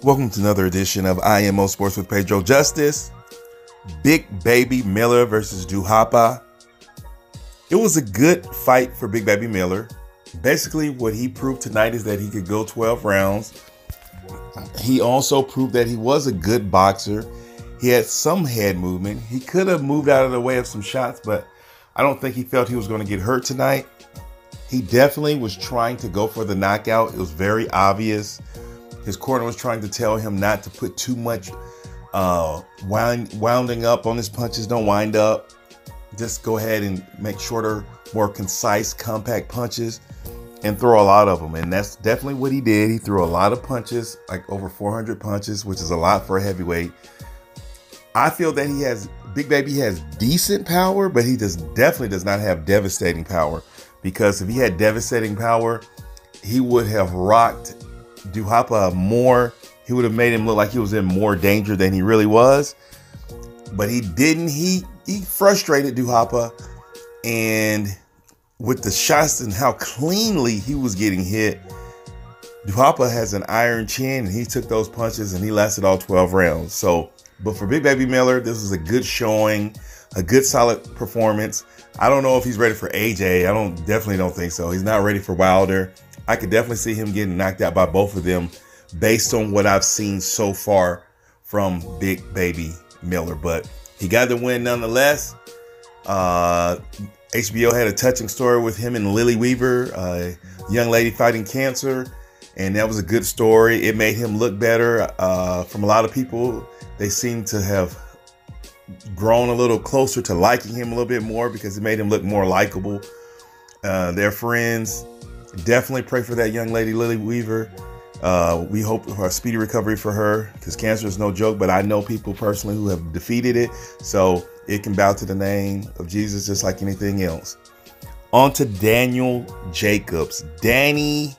Welcome to another edition of IMO Sports with Pedro Justice. Big Baby Miller versus Duhaupas. It was a good fight for Big Baby Miller. Basically, what he proved tonight is that he could go 12 rounds. He also proved that he was a good boxer. He had some head movement. He could have moved out of the way of some shots, but I don't think he felt he was going to get hurt tonight. He definitely was trying to go for the knockout. It was very obvious. His corner was trying to tell him not to put too much winding up on his punches. Don't wind up. Just go ahead and make shorter, more concise, compact punches and throw a lot of them. And that's definitely what he did. He threw a lot of punches, like over 400 punches, which is a lot for a heavyweight. I feel that Big Baby has decent power, but he definitely does not have devastating power. Because if he had devastating power, he would have rocked Duhaupas more. He would have made him look like he was in more danger than he really was. But he didn't. He frustrated Duhaupas, and with the shots and how cleanly he was getting hit, Duhaupas has an iron chin, and he took those punches and he lasted all 12 rounds. So, but for Big Baby Miller, this was a good showing, a good solid performance. I don't know if he's ready for AJ. Definitely don't think so. He's not ready for Wilder. I could definitely see him getting knocked out by both of them based on what I've seen so far from Big Baby Miller. But he got the win nonetheless. HBO had a touching story with him and Lily Weaver, a young lady fighting cancer. And that was a good story. It made him look better. From a lot of people, they seem to have grown a little closer to liking him a little bit more because it made him look more likable. They're friends. Definitely pray for that young lady, Lily Weaver. We hope for a speedy recovery for her because cancer is no joke, but I know people personally who have defeated it. So it can bow to the name of Jesus just like anything else. On to Daniel Jacobs. Danny,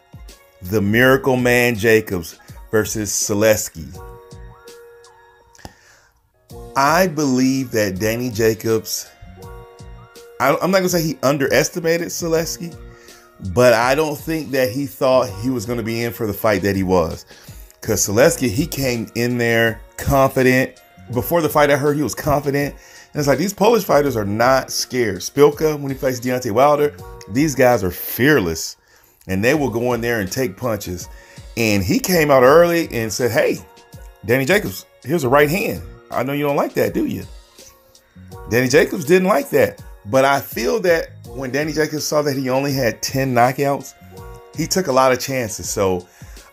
the Miracle Man Jacobs versus Sulecki. I believe that Danny Jacobs, I'm not going to say he underestimated Sulecki, but I don't think that he thought he was going to be in for the fight that he was. Because Sulecki, he came in there confident. Before the fight, I heard he was confident. And it's like, these Polish fighters are not scared. Spilka, when he faced Deontay Wilder, these guys are fearless. And they will go in there and take punches. And he came out early and said, hey, Danny Jacobs, here's a right hand. I know you don't like that, do you? Danny Jacobs didn't like that. But I feel that when Danny Jacobs saw that he only had 10 knockouts, he took a lot of chances. So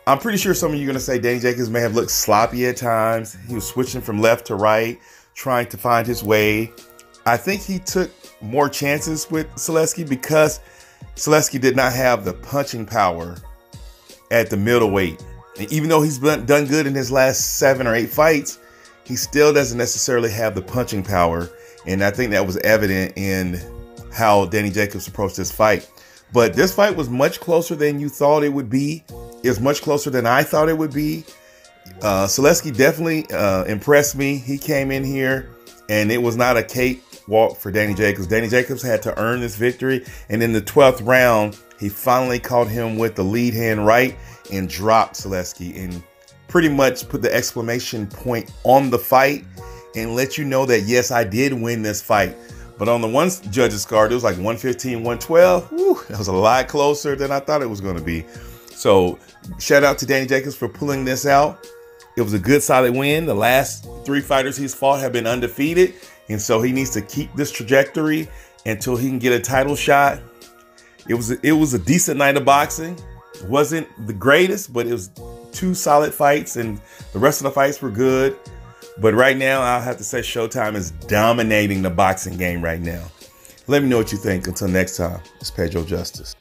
I'm pretty sure some of you are going to say Danny Jacobs may have looked sloppy at times. He was switching from left to right, trying to find his way. I think he took more chances with Sulecki because Sulecki did not have the punching power at the middleweight. And even though he's done good in his last 7 or 8 fights, he still doesn't necessarily have the punching power. And I think that was evident in how Danny Jacobs approached this fight. But this fight was much closer than you thought it would be. It was much closer than I thought it would be. Sulecki definitely impressed me. He came in here and it was not a cakewalk for Danny Jacobs. Danny Jacobs had to earn this victory. And in the 12th round, he finally caught him with the lead hand right and dropped Sulecki and pretty much put the exclamation point on the fight and let you know that, yes, I did win this fight. But on the one judge's card, it was like 115, 112. Whew, that was a lot closer than I thought it was going to be. So shout out to Danny Jacobs for pulling this out. It was a good, solid win. The last 3 fighters he's fought have been undefeated. And so he needs to keep this trajectory until he can get a title shot. It was a decent night of boxing. It wasn't the greatest, but it was 2 solid fights, and the rest of the fights were good. But right now, I'll have to say Showtime is dominating the boxing game right now. Let me know what you think. Until next time, it's Pedro Justice.